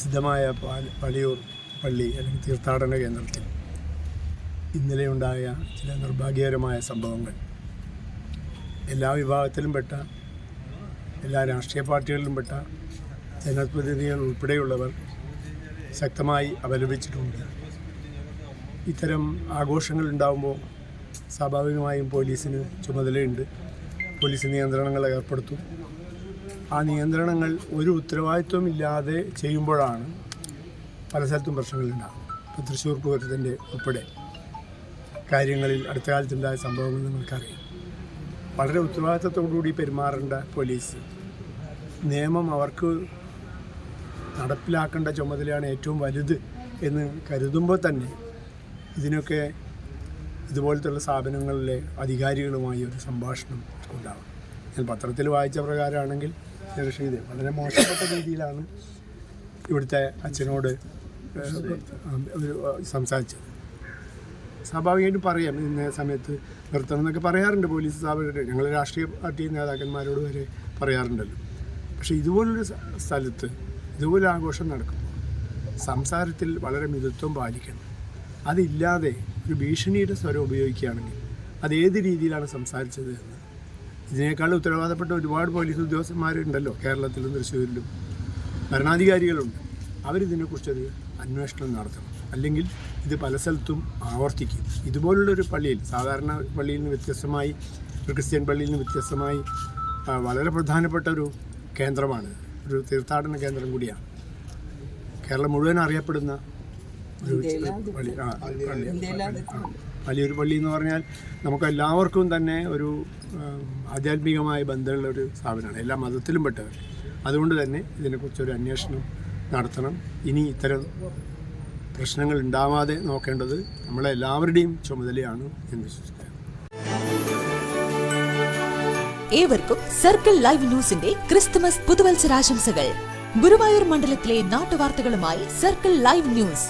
പ്രസിദ്ധമായ പളിയൂർ പള്ളി അല്ലെങ്കിൽ തീർത്ഥാടന കേന്ദ്രത്തിൽ ഇന്നലെ ഉണ്ടായ ചില നിർഭാഗ്യകരമായ സംഭവങ്ങൾ എല്ലാ വിഭാഗത്തിലും പെട്ട, എല്ലാ രാഷ്ട്രീയ പാർട്ടികളിലും പെട്ട ജനപ്രതിനിധികൾ ഉൾപ്പെടെയുള്ളവർ ശക്തമായി അപലപിച്ചിട്ടുണ്ട്. ഇത്തരം ആഘോഷങ്ങൾ ഉണ്ടാകുമ്പോൾ സ്വാഭാവികമായും പോലീസിന് ചുമതലയുണ്ട്. പോലീസ് നിയന്ത്രണങ്ങൾ ഏർപ്പെടുത്തും. ആ നിയന്ത്രണങ്ങൾ ഒരു ഉത്തരവാദിത്വമില്ലാതെ ചെയ്യുമ്പോഴാണ് പല സ്ഥലത്തും പ്രശ്നങ്ങളുണ്ടാകും. ഇപ്പോൾ തൃശ്ശൂർ പൂരത്തിൻ്റെ ഉൾപ്പെടെ കാര്യങ്ങളിൽ അടുത്ത കാലത്തുണ്ടായ സംഭവങ്ങൾ നിങ്ങൾക്കറിയാം. വളരെ ഉത്തരവാദിത്വത്തോടുകൂടി പെരുമാറേണ്ട പോലീസ് നിയമം അവർക്ക് നടപ്പിലാക്കേണ്ട ചുമതലയാണ് ഏറ്റവും വലുത് എന്ന് കരുതുമ്പോൾ തന്നെ ഇതിനൊക്കെ ഇതുപോലത്തുള്ള സ്ഥാപനങ്ങളിലെ അധികാരികളുമായി ഒരു സംഭാഷണം ഉണ്ടാകും. ഞാൻ പത്രത്തിൽ വായിച്ച പ്രകാരമാണെങ്കിൽ റഷീദ് വളരെ മോശപ്പെട്ട രീതിയിലാണ് ഇവിടുത്തെ അച്ഛനോട് സംസാരിച്ചത്. സ്വാഭാവികമായിട്ടും പറയാം, ഇന്ന സമയത്ത് നിർത്തണം എന്നൊക്കെ പറയാറുണ്ട് പോലീസ് സ്ഥാപനത്തിൽ. ഞങ്ങൾ രാഷ്ട്രീയ പാർട്ടി നേതാക്കന്മാരോട് വരെ പറയാറുണ്ടല്ലോ. പക്ഷേ ഇതുപോലൊരു സ്ഥലത്ത് ഇതുപോലെ ആഘോഷം നടക്കുമ്പോൾ സംസാരത്തിൽ വളരെ മിതത്വം പാലിക്കണം. അതില്ലാതെ ഒരു ഭീഷണിയുടെ സ്വരം ഉപയോഗിക്കുകയാണെങ്കിൽ അത് ഏത് രീതിയിലാണ് സംസാരിച്ചത് എന്ന് ഇതിനേക്കാൾ ഉത്തരവാദപ്പെട്ട ഒരുപാട് പോലീസ് ഉദ്യോഗസ്ഥന്മാരുണ്ടല്ലോ കേരളത്തിലും തൃശ്ശൂരിലും. ഭരണാധികാരികളുണ്ട്. അവരിതിനെക്കുറിച്ചൊരു അന്വേഷണം നടത്തണം. അല്ലെങ്കിൽ ഇത് പല സ്ഥലത്തും ആവർത്തിക്കും. ഇതുപോലുള്ളൊരു പള്ളിയിൽ, സാധാരണ പള്ളിയിൽ നിന്ന് വ്യത്യസ്തമായി, ഒരു ക്രിസ്ത്യൻ പള്ളിയിൽ നിന്ന് വ്യത്യസ്തമായി വളരെ പ്രധാനപ്പെട്ട ഒരു കേന്ദ്രമാണ്, ഒരു തീർത്ഥാടന കേന്ദ്രം കൂടിയാണ്. കേരളം മുഴുവൻ അറിയപ്പെടുന്ന ഒരു പള്ളി. വലിയൊരു പള്ളി എന്ന് പറഞ്ഞാൽ നമുക്കെല്ലാവർക്കും തന്നെ ഒരു ആധ്യാത്മികമായ ബന്ധമുള്ള ഒരു സ്ഥാപനമാണ്, എല്ലാ മതത്തിലും പെട്ടവർ. അതുകൊണ്ട് തന്നെ ഇതിനെക്കുറിച്ചൊരു അന്വേഷണം നടത്തണം. ഇനി ഇത്തരം പ്രശ്നങ്ങൾ ഉണ്ടാവാതെ നോക്കേണ്ടത് നമ്മളെല്ലാവരുടെയും ചുമതലയാണ് എന്ന് വിശ്വസിക്കുന്നു. ഏവർക്കും സർക്കിൾ ലൈവ് ന്യൂസിന്റെ ക്രിസ്തുമസ് പുതുവത്സരാശംസകൾ. ഗുരുവായൂർ മണ്ഡലത്തിലെ നാട്ടുവാർത്തകളുമായി സർക്കിൾ ലൈവ് ന്യൂസ്.